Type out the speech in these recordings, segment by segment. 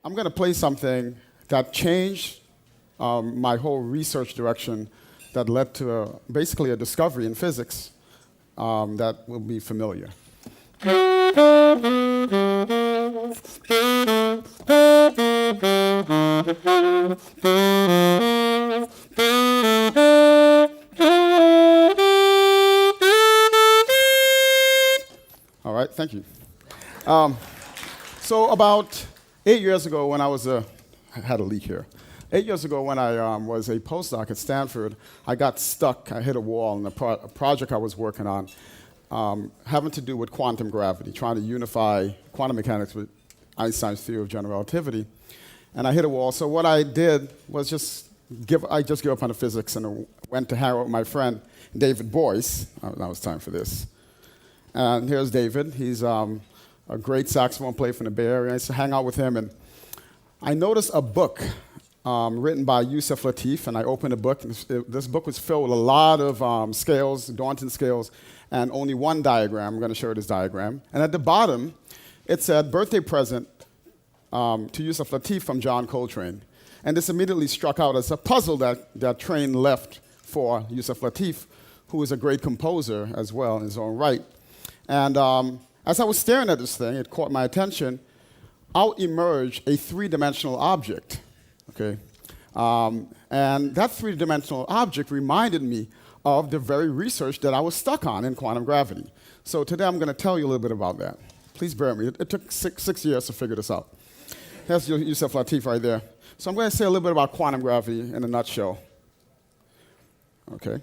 I'm going to play something that changed my whole research direction that led to basically a discovery in physics that will be familiar. All right, thank you. So about 8 years ago when I had a leak here. 8 years ago when I was a postdoc at Stanford, I got stuck. I hit a wall in a project I was working on having to do with quantum gravity, trying to unify quantum mechanics with Einstein's theory of general relativity. And I hit a wall. So what I did was just give up on the physics and went to hang out with my friend David Boyce. Now it's time for this. And here's David. He's a great saxophone player from the Bay Area. I used to hang out with him, and I noticed a book written by Yusuf Lateef, and I opened the book. And this book was filled with a lot of scales, daunting scales, and only one diagram. I'm going to show you this diagram. And at the bottom, it said, birthday present to Yusuf Lateef from John Coltrane. And this immediately struck out as a puzzle that Train left for Yusuf Lateef, who is a great composer as well in his own right. And as I was staring at this thing, it caught my attention. Out emerged a three-dimensional object, okay? And that three-dimensional object reminded me of the very research that I was stuck on in quantum gravity. So today I'm going to tell you a little bit about that. Please bear with me. It took six years to figure this out. Here's Yusuf Lateef right there. So I'm going to say a little bit about quantum gravity in a nutshell. Okay.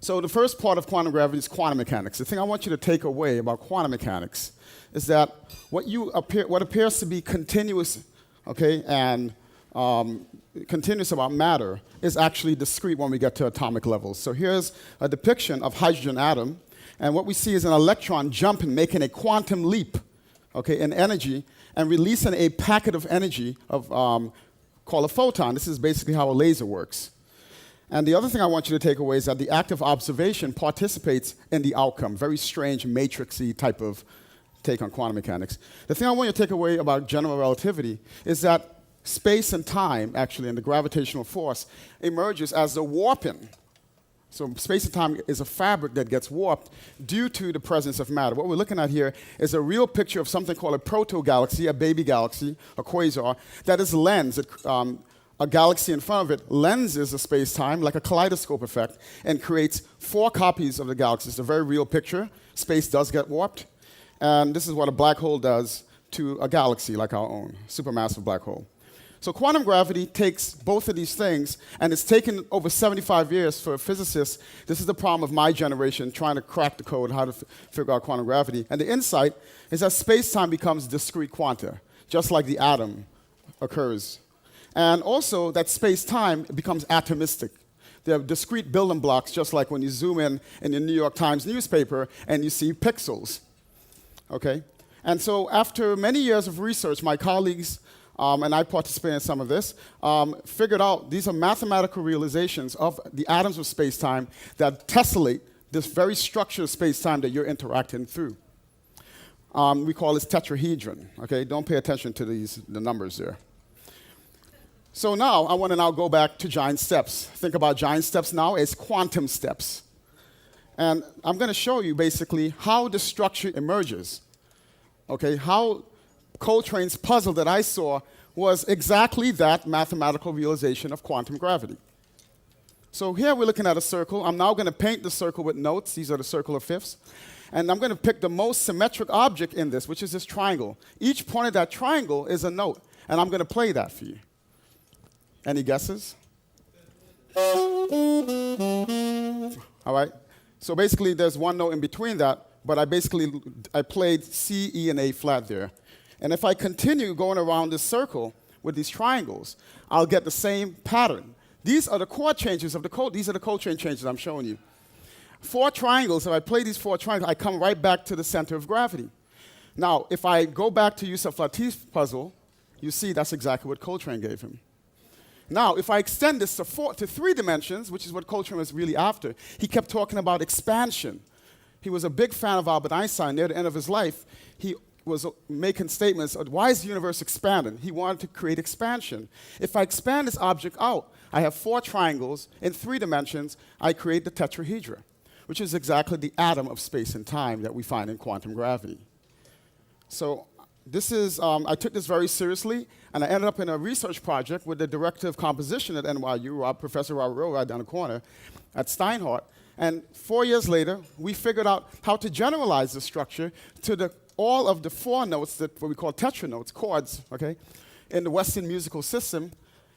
So the first part of quantum gravity is quantum mechanics. The thing I want you to take away about quantum mechanics is that what appears to be continuous, okay, and continuous about matter is actually discrete when we get to atomic levels. So here's a depiction of hydrogen atom, and what we see is an electron jumping, making a quantum leap, okay, in energy, and releasing a packet of energy called a photon. This is basically how a laser works. And the other thing I want you to take away is that the act of observation participates in the outcome. Very strange, matrixy type of take on quantum mechanics. The thing I want you to take away about general relativity is that space and time, actually, and the gravitational force emerges as the warping. So space and time is a fabric that gets warped due to the presence of matter. What we're looking at here is a real picture of something called a proto-galaxy, a baby galaxy, a quasar, that is lensed. A galaxy in front of it lenses the space-time like a kaleidoscope effect and creates 4 copies of the galaxy. It's a very real picture. Space does get warped. And this is what a black hole does to a galaxy like our own, supermassive black hole. So quantum gravity takes both of these things, and it's taken over 75 years for physicists. This is the problem of my generation, trying to crack the code, how to figure out quantum gravity. And the insight is that space-time becomes discrete quanta, just like the atom occurs. And also that space-time becomes atomistic. They're discrete building blocks, just like when you zoom in the New York Times newspaper and you see pixels. Okay? And so after many years of research, my colleagues and I participated in some of this, figured out these are mathematical realizations of the atoms of space-time that tessellate this very structure of space-time that you're interacting through. We call this tetrahedron. Okay? Don't pay attention to the numbers there. So now, I want to go back to giant steps. Think about giant steps now as quantum steps. And I'm going to show you basically how the structure emerges. Okay, how Coltrane's puzzle that I saw was exactly that mathematical realization of quantum gravity. So here we're looking at a circle. I'm now going to paint the circle with notes. These are the circle of fifths. And I'm going to pick the most symmetric object in this, which is this triangle. Each point of that triangle is a note. And I'm going to play that for you. Any guesses? All right. So basically, there's one note in between that, but I played C, E, and A flat there. And if I continue going around this circle with these triangles, I'll get the same pattern. These are the chord changes of the code. These are the Coltrane changes I'm showing you. 4 triangles, if I play these 4 triangles, I come right back to the center of gravity. Now, if I go back to Yusuf Lateef's puzzle, you see that's exactly what Coltrane gave him. Now, if I extend this to 3 dimensions, which is what Coltrane was really after, he kept talking about expansion. He was a big fan of Albert Einstein. Near the end of his life, he was making statements of why is the universe expanding? He wanted to create expansion. If I expand this object out, I have 4 triangles in 3 dimensions, I create the tetrahedra, which is exactly the atom of space and time that we find in quantum gravity. So this is, I took this very seriously, and I ended up in a research project with the director of composition at NYU, Professor Robert Rowe, right down the corner, at Steinhardt. And 4 years later, we figured out how to generalize the structure to all of the 4 notes that what we call tetranotes, chords, okay, in the Western musical system.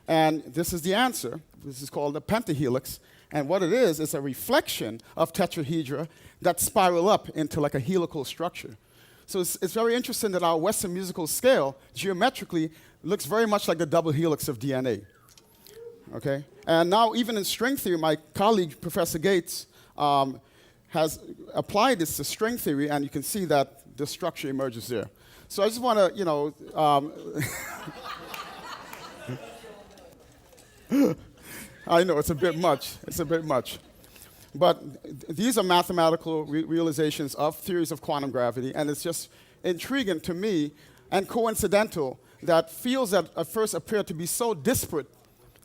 And this is the answer. This is called the pentahelix. And what it is a reflection of tetrahedra that spiral up into like a helical structure. So it's very interesting that our Western musical scale, geometrically, looks very much like the double helix of DNA. Okay? And now, even in string theory, my colleague, Professor Gates, has applied this to string theory, and you can see that the structure emerges there. So I just want to, you know, I know, it's a bit much. It's a bit much. But these are mathematical realizations of theories of quantum gravity, and it's just intriguing to me and coincidental that fields that at first appeared to be so disparate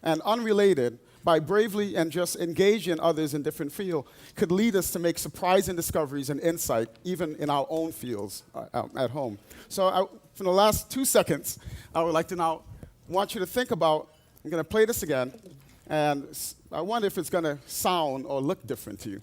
and unrelated, by bravely and just engaging others in different fields, could lead us to make surprising discoveries and insight, even in our own fields at home. So for the last 2 seconds, I would like to now want you to think about, I'm going to play this again, and I wonder if it's going to sound or look different to you.